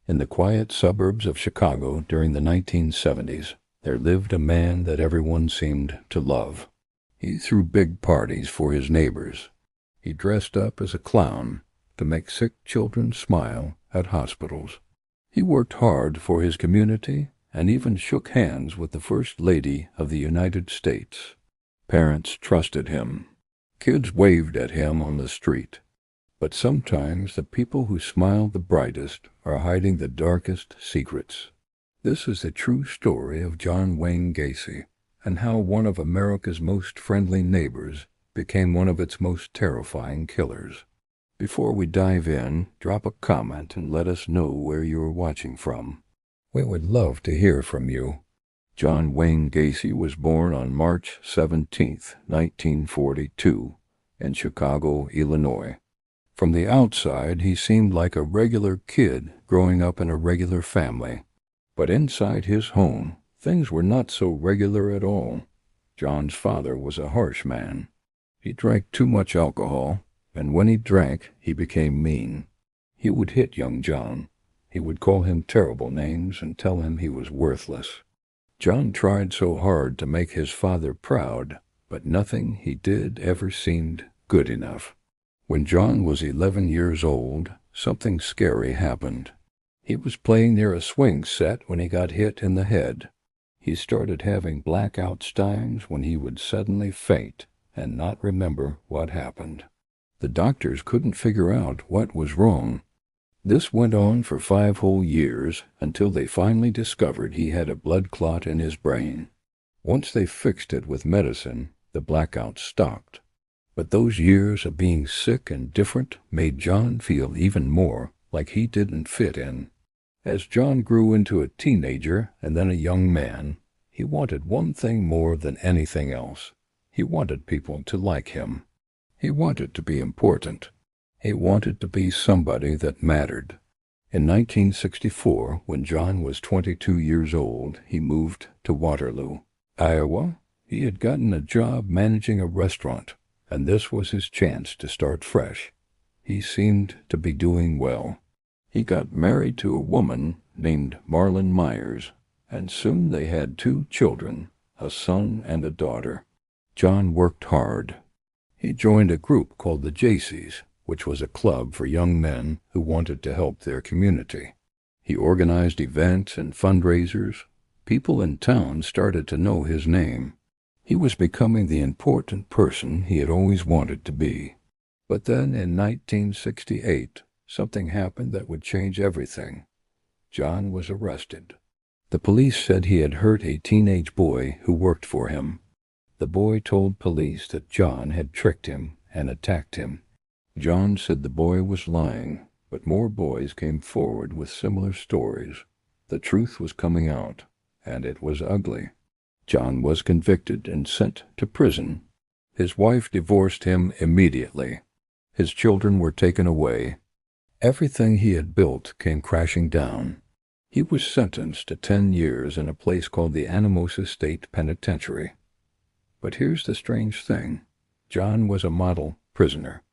In the quiet suburbs of Chicago during the 1970s, there lived a man that everyone seemed to love. He threw big parties for his neighbors. He dressed up as a clown to make sick children smile at hospitals. He worked hard for his community and even shook hands with the First Lady of the United States. Parents trusted him. Kids waved at him on the street. But sometimes the people who smile the brightest are hiding the darkest secrets. This is the true story of John Wayne Gacy and how one of America's most friendly neighbors became one of its most terrifying killers. Before we dive in, drop a comment and let us know where you are watching from. We would love to hear from you. John Wayne Gacy was born on March 17, 1942, in Chicago, Illinois. From the outside, he seemed like a regular kid growing up in a regular family. But inside his home, things were not so regular at all. John's father was a harsh man. He drank too much alcohol, and when he drank, he became mean. He would hit young John. He would call him terrible names and tell him he was worthless. John tried so hard to make his father proud, but nothing he did ever seemed good enough. When John was 11 years old, something scary happened. He was playing near a swing set when he got hit in the head. He started having blackout times when he would suddenly faint and not remember what happened. The doctors couldn't figure out what was wrong. This went on for 5 whole years until they finally discovered he had a blood clot in his brain. Once they fixed it with medicine, the blackouts stopped. But those years of being sick and different made John feel even more like he didn't fit in. As John grew into a teenager and then a young man, he wanted one thing more than anything else. He wanted people to like him. He wanted to be important. He wanted to be somebody that mattered. In 1964, when John was 22 years old, he moved to Waterloo, Iowa. He had gotten a job managing a restaurant, and this was his chance to start fresh. He seemed to be doing well. He got married to a woman named Marlon Myers, and soon they had 2 children, a son and a daughter. John worked hard. He joined a group called the Jaycees, which was a club for young men who wanted to help their community. He organized events and fundraisers. People in town started to know his name. He was becoming the important person he had always wanted to be. But then in 1968, something happened that would change everything. John was arrested. The police said he had hurt a teenage boy who worked for him. The boy told police that John had tricked him and attacked him. John said the boy was lying, but more boys came forward with similar stories. The truth was coming out, and it was ugly. John was convicted and sent to prison. His wife divorced him immediately. His children were taken away. Everything he had built came crashing down. He was sentenced to 10 years in a place called the Anamosa State Penitentiary. But here's the strange thing. John was a model prisoner.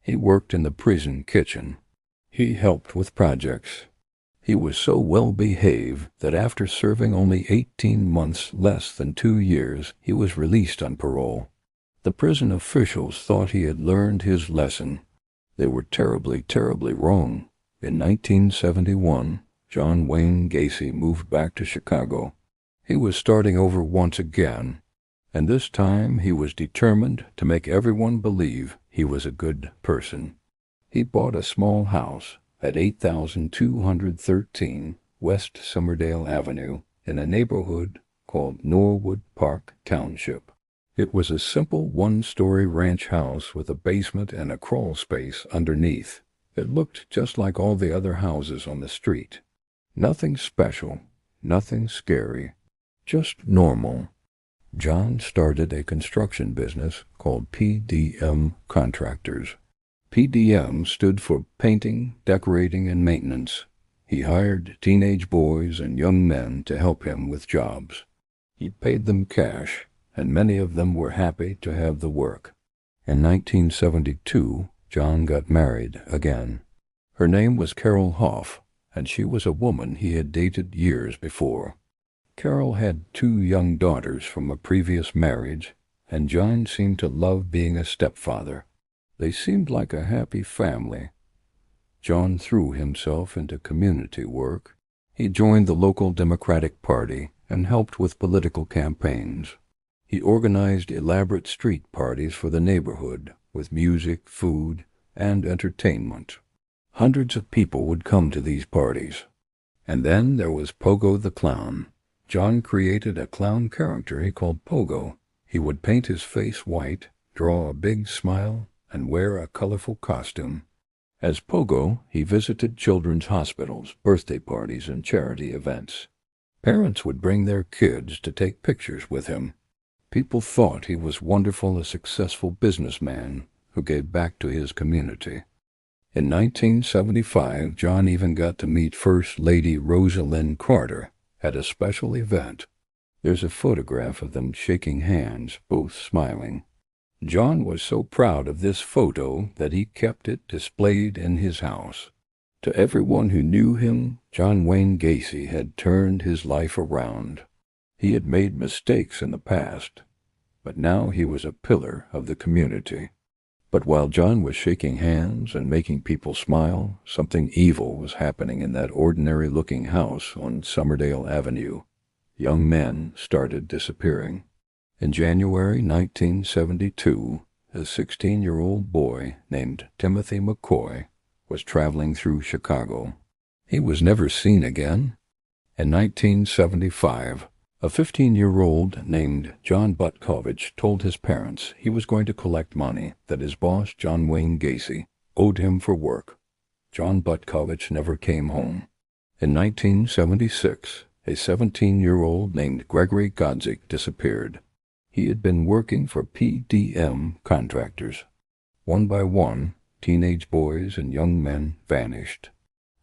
He worked in the prison kitchen. He helped with projects. He was so well-behaved that after serving only 18 months, less than 2 years, he was released on parole. The prison officials thought he had learned his lesson. They were terribly, terribly wrong. In 1971, John Wayne Gacy moved back to Chicago. He was starting over once again, and this time he was determined to make everyone believe he was a good person. He bought a small house at 8213 West Summerdale Avenue in a neighborhood called Norwood Park Township. It was a simple 1-story ranch house with a basement and a crawl space underneath. It looked just like all the other houses on the street. Nothing special, nothing scary, just normal. John started a construction business called PDM Contractors. PDM stood for Painting, Decorating, and Maintenance. He hired teenage boys and young men to help him with jobs. He paid them cash, and many of them were happy to have the work. In 1972, John got married again. Her name was Carol Hoff, and she was a woman he had dated years before. Carol had 2 young daughters from a previous marriage, and John seemed to love being a stepfather. They seemed like a happy family. John threw himself into community work. He joined the local Democratic Party and helped with political campaigns. He organized elaborate street parties for the neighborhood with music, food, and entertainment. Hundreds of people would come to these parties. And then there was Pogo the Clown. John created a clown character he called Pogo. He would paint his face white, draw a big smile, and wear a colorful costume. As Pogo, he visited children's hospitals, birthday parties, and charity events. Parents would bring their kids to take pictures with him. People thought he was wonderful, a successful businessman who gave back to his community. In 1975, John even got to meet First Lady Rosalind Carter at a special event. There's a photograph of them shaking hands, both smiling. John was so proud of this photo that he kept it displayed in his house. To everyone who knew him, John Wayne Gacy had turned his life around. He had made mistakes in the past, but now he was a pillar of the community. But while John was shaking hands and making people smile, something evil was happening in that ordinary-looking house on Somerdale Avenue. Young men started disappearing. In January 1972, a 16-year-old boy named Timothy McCoy was traveling through Chicago. He was never seen again. In 1975, a 15-year-old named John Butkovich told his parents he was going to collect money that his boss, John Wayne Gacy, owed him for work. John Butkovich never came home. In 1976, a 17-year-old named Gregory Godzik disappeared. He had been working for PDM contractors. One by one, teenage boys and young men vanished.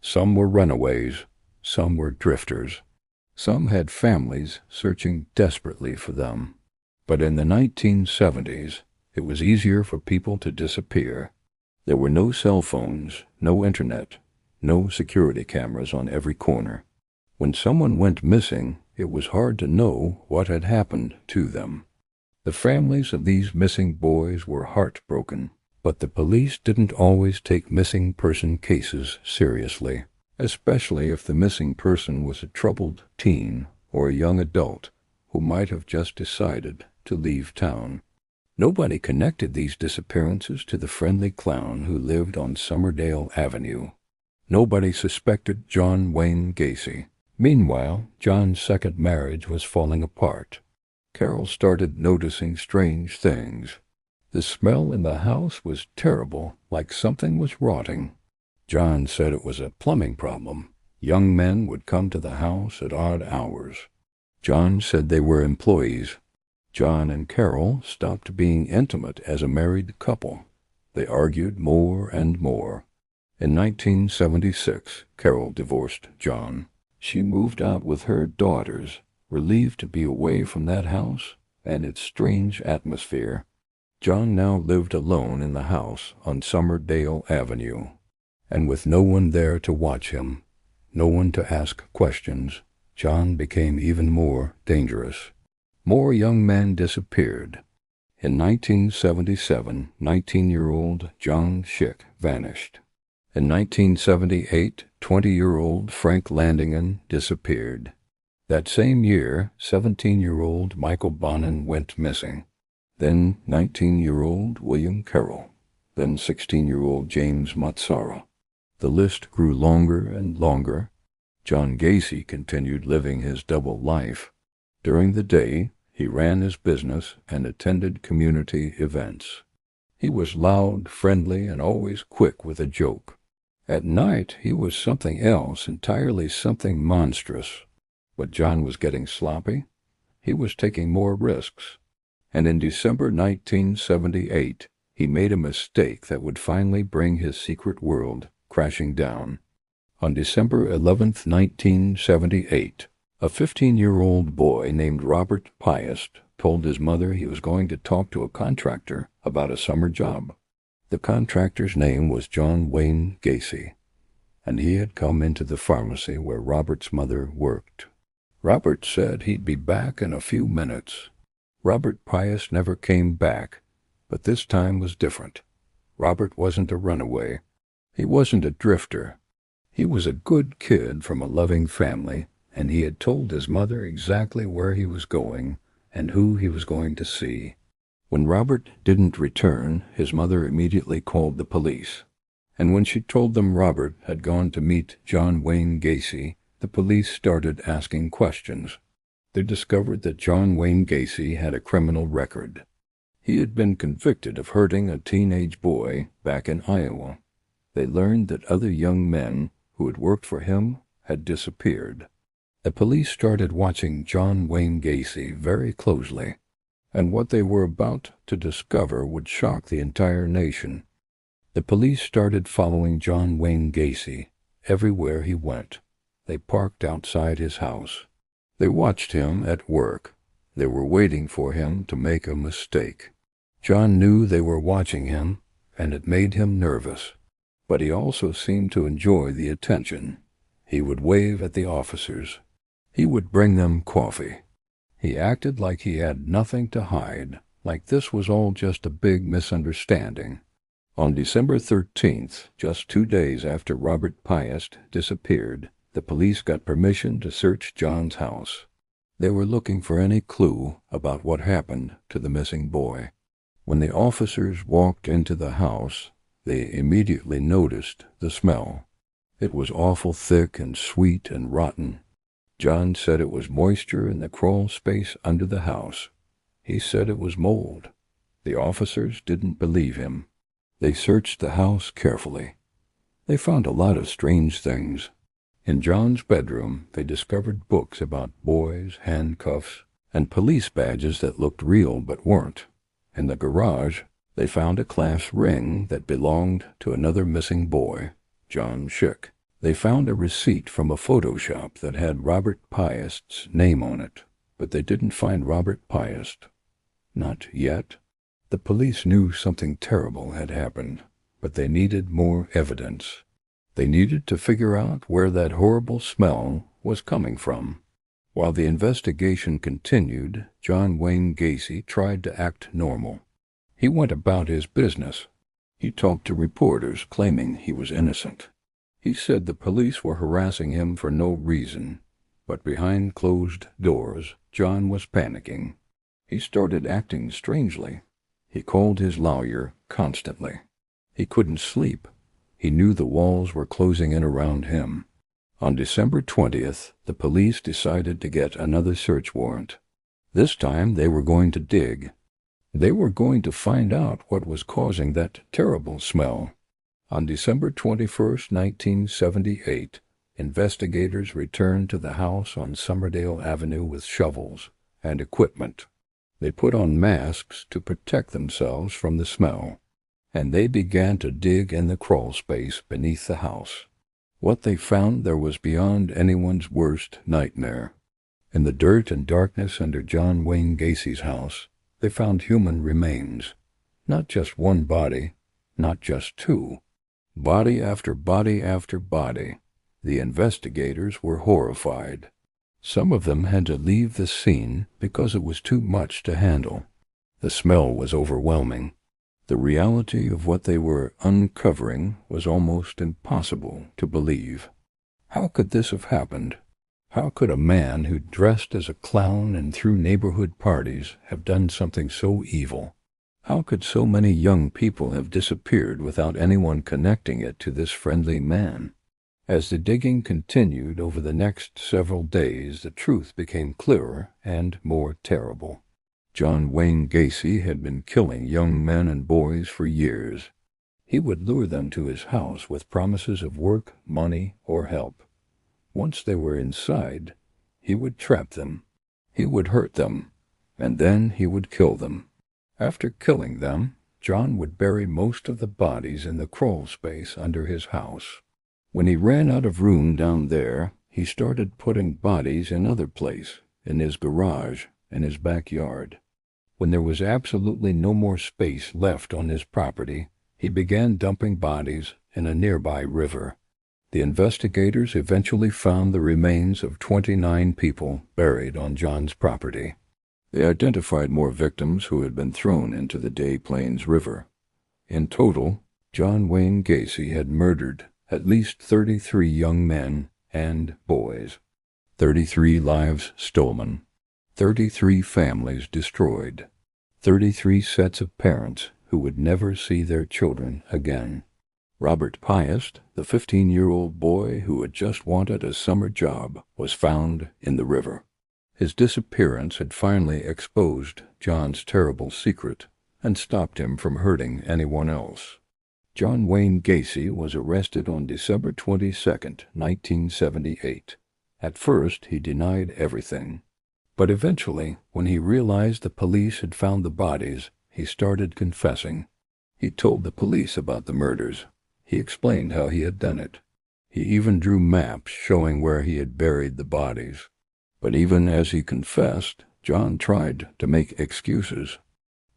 Some were runaways, some were drifters. Some had families searching desperately for them. But in the 1970s, it was easier for people to disappear. There were no cell phones, no internet, no security cameras on every corner. When someone went missing, it was hard to know what had happened to them. The families of these missing boys were heartbroken, but the police didn't always take missing person cases seriously, especially if the missing person was a troubled teen or a young adult who might have just decided to leave town. Nobody connected these disappearances to the friendly clown who lived on Somerdale Avenue. Nobody suspected John Wayne Gacy. Meanwhile, John's second marriage was falling apart. Carol started noticing strange things. The smell in the house was terrible, like something was rotting. John said it was a plumbing problem. Young men would come to the house at odd hours. John said they were employees. John and Carol stopped being intimate as a married couple. They argued more and more. In 1976, Carol divorced John. She moved out with her daughters, relieved to be away from that house and its strange atmosphere. John now lived alone in the house on Somerdale Avenue, and with no one there to watch him, no one to ask questions, John became even more dangerous. More young men disappeared. In 1977, 19-year-old John Schick vanished. In 1978, 20-year-old Frank Landingen disappeared. That same year, 17-year-old Michael Bonin went missing. Then 19-year-old William Carroll. Then 16-year-old James Matsara. The list grew longer and longer. John Gacy continued living his double life. During the day, he ran his business and attended community events. He was loud, friendly, and always quick with a joke. At night, he was something else, entirely something monstrous. But John was getting sloppy. He was taking more risks. And in December 1978, he made a mistake that would finally bring his secret world crashing down. On December 11, 1978, a 15-year-old boy named Robert Piest told his mother he was going to talk to a contractor about a summer job. The contractor's name was John Wayne Gacy. and he had come into the pharmacy where Robert's mother worked. Robert said he'd be back in a few minutes. Robert Pius never came back, but this time was different. Robert wasn't a runaway. He wasn't a drifter. He was a good kid from a loving family, and he had told his mother exactly where he was going and who he was going to see. When Robert didn't return, his mother immediately called the police. And when she told them Robert had gone to meet John Wayne Gacy, the police started asking questions. They discovered that John Wayne Gacy had a criminal record. He had been convicted of hurting a teenage boy back in Iowa. They learned that other young men who had worked for him had disappeared. The police started watching John Wayne Gacy very closely, and what they were about to discover would shock the entire nation. The police started following John Wayne Gacy everywhere he went. They parked outside his house. They watched him at work. They were waiting for him to make a mistake. John knew they were watching him, and it made him nervous. But he also seemed to enjoy the attention. He would wave at the officers. He would bring them coffee. He acted like he had nothing to hide, like this was all just a big misunderstanding. On December 13th, just 2 days after Robert Pius disappeared, the police got permission to search John's house. They were looking for any clue about what happened to the missing boy. When the officers walked into the house, they immediately noticed the smell. It was awful thick and sweet and rotten. John said it was moisture in the crawl space under the house. He said it was mold. The officers didn't believe him. They searched the house carefully. They found a lot of strange things. In John's bedroom, they discovered books about boys, handcuffs, and police badges that looked real but weren't. In the garage, they found a class ring that belonged to another missing boy, John Schick. They found a receipt from a photo shop that had Robert Pius's name on it, but they didn't find Robert Pius. Not yet. The police knew something terrible had happened, but they needed more evidence. They needed to figure out where that horrible smell was coming from. While the investigation continued, John Wayne Gacy tried to act normal. He went about his business. He talked to reporters claiming he was innocent. He said the police were harassing him for no reason, but behind closed doors, John was panicking. He started acting strangely. He called his lawyer constantly. He couldn't sleep. He knew the walls were closing in around him. On December 20th, the police decided to get another search warrant. This time they were going to dig. They were going to find out what was causing that terrible smell. On December 21st, 1978, investigators returned to the house on Summerdale Avenue with shovels and equipment. They put on masks to protect themselves from the smell, and they began to dig in the crawl space beneath the house. What they found there was beyond anyone's worst nightmare. In the dirt and darkness under John Wayne Gacy's house, they found human remains. Not just one body, not just two. Body after body after body. The investigators were horrified. Some of them had to leave the scene because it was too much to handle. The smell was overwhelming. The reality of what they were uncovering was almost impossible to believe. How could this have happened? How could a man who dressed as a clown and threw neighborhood parties have done something so evil? How could so many young people have disappeared without anyone connecting it to this friendly man? As the digging continued over the next several days, the truth became clearer and more terrible. John Wayne Gacy had been killing young men and boys for years. He would lure them to his house with promises of work, money, or help. Once they were inside, he would trap them. He would hurt them, and then he would kill them. After killing them, John would bury most of the bodies in the crawl space under his house. When he ran out of room down there, he started putting bodies in other places, in his garage, in his backyard. When there was absolutely no more space left on his property, he began dumping bodies in a nearby river. The investigators eventually found the remains of 29 people buried on John's property. They identified more victims who had been thrown into the Des Plaines River. In total, John Wayne Gacy had murdered at least 33 young men and boys, 33 lives stolen, 33 families destroyed, 33 sets of parents who would never see their children again. Robert Piest, the 15-year-old boy who had just wanted a summer job, was found in the river. His disappearance had finally exposed John's terrible secret and stopped him from hurting anyone else. John Wayne Gacy was arrested on December 22, 1978. At first, he denied everything. But eventually, when he realized the police had found the bodies, he started confessing. He told the police about the murders. He explained how he had done it. He even drew maps showing where he had buried the bodies. But even as he confessed, John tried to make excuses.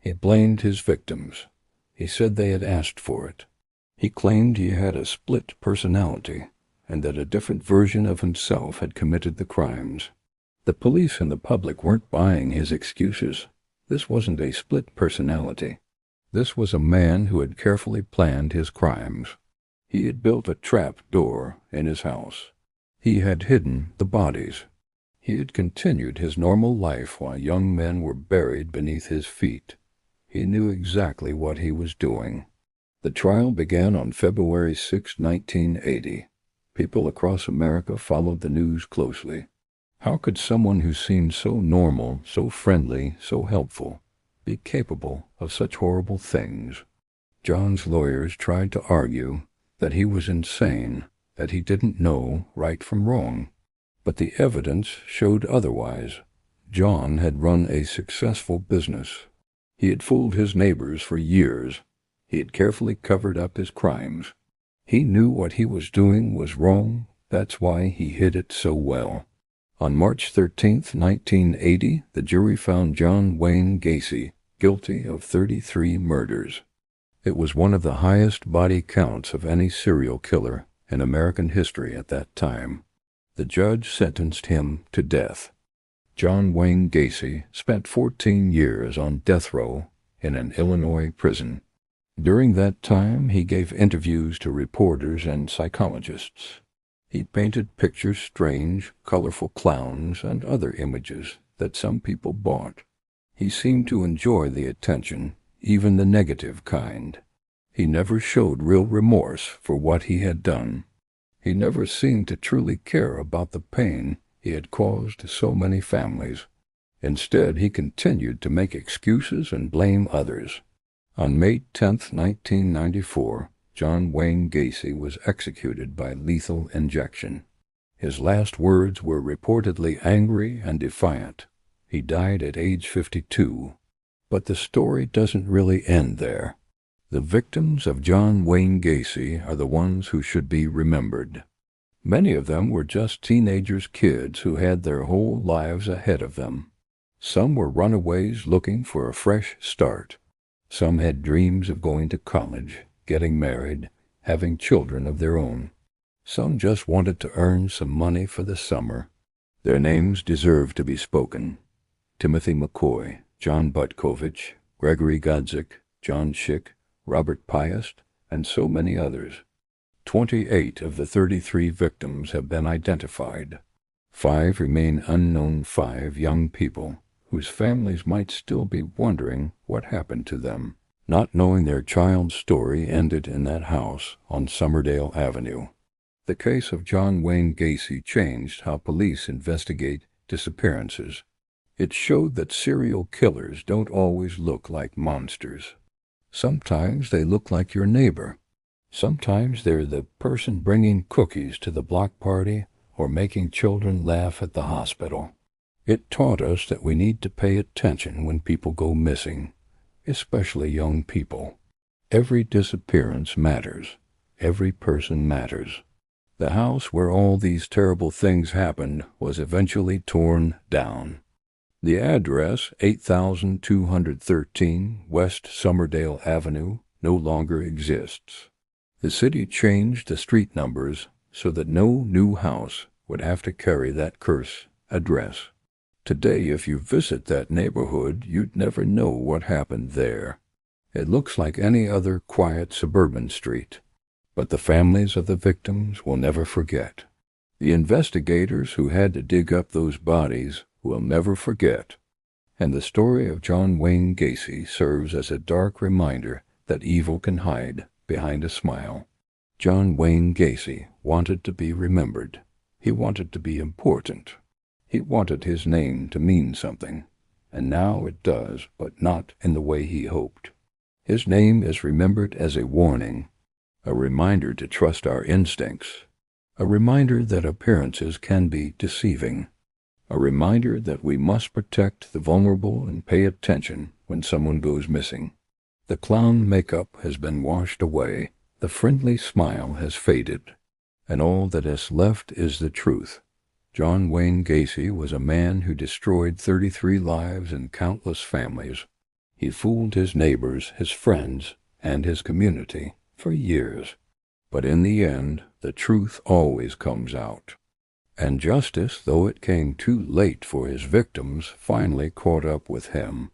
He blamed his victims. He said they had asked for it. He claimed he had a split personality, and that a different version of himself had committed the crimes. The police and the public weren't buying his excuses. This wasn't a split personality. This was a man who had carefully planned his crimes. He had built a trap door in his house. He had hidden the bodies. He had continued his normal life while young men were buried beneath his feet. He knew exactly what he was doing. The trial began on February 6, 1980. People across America followed the news closely. How could someone who seemed so normal, so friendly, so helpful, be capable of such horrible things? John's lawyers tried to argue that he was insane, that he didn't know right from wrong. But the evidence showed otherwise. John had run a successful business. He had fooled his neighbors for years. He had carefully covered up his crimes. He knew what he was doing was wrong. That's why he hid it so well. On March 13, 1980, the jury found John Wayne Gacy guilty of 33 murders. It was one of the highest body counts of any serial killer in American history at that time. The judge sentenced him to death. John Wayne Gacy spent 14 years on death row in an Illinois prison. During that time, he gave interviews to reporters and psychologists. He painted pictures, strange, colorful clowns, and other images that some people bought. He seemed to enjoy the attention, even the negative kind. He never showed real remorse for what he had done. He never seemed to truly care about the pain he had caused so many families. Instead, he continued to make excuses and blame others. On May 10, 1994, John Wayne Gacy was executed by lethal injection. His last words were reportedly angry and defiant. He died at age 52. But the story doesn't really end there. The victims of John Wayne Gacy are the ones who should be remembered. Many of them were just teenagers, kids who had their whole lives ahead of them. Some were runaways looking for a fresh start. Some had dreams of going to college, getting married, having children of their own. Some just wanted to earn some money for the summer. Their names deserve to be spoken. Timothy McCoy, John Butkovich, Gregory Godzik, John Schick, Robert Piest, and so many others. 28 of the 33 victims have been identified. 5 remain unknown, 5 young people whose families might still be wondering what happened to them, not knowing their child's story ended in that house on Summerdale Avenue. The case of John Wayne Gacy changed how police investigate disappearances. It showed that serial killers don't always look like monsters. Sometimes they look like your neighbor. Sometimes they're the person bringing cookies to the block party or making children laugh at the hospital. It taught us that we need to pay attention when people go missing, especially young people. Every disappearance matters. Every person matters. The house where all these terrible things happened was eventually torn down. The address, 8213 West Summerdale Avenue, no longer exists. The city changed the street numbers, so that no new house would have to carry that curse address. Today, if you visit that neighborhood, you'd never know what happened there. It looks like any other quiet suburban street, but the families of the victims will never forget. The investigators who had to dig up those bodies will never forget. And the story of John Wayne Gacy serves as a dark reminder that evil can hide behind a smile. John Wayne Gacy wanted to be remembered. He wanted to be important. He wanted his name to mean something, and now it does, but not in the way he hoped. His name is remembered as a warning, a reminder to trust our instincts, a reminder that appearances can be deceiving, a reminder that we must protect the vulnerable and pay attention when someone goes missing. The clown makeup has been washed away, the friendly smile has faded, and all that is left is the truth. John Wayne Gacy was a man who destroyed 33 lives and countless families. He fooled his neighbors, his friends, and his community for years. But in the end, the truth always comes out. And justice, though it came too late for his victims, finally caught up with him.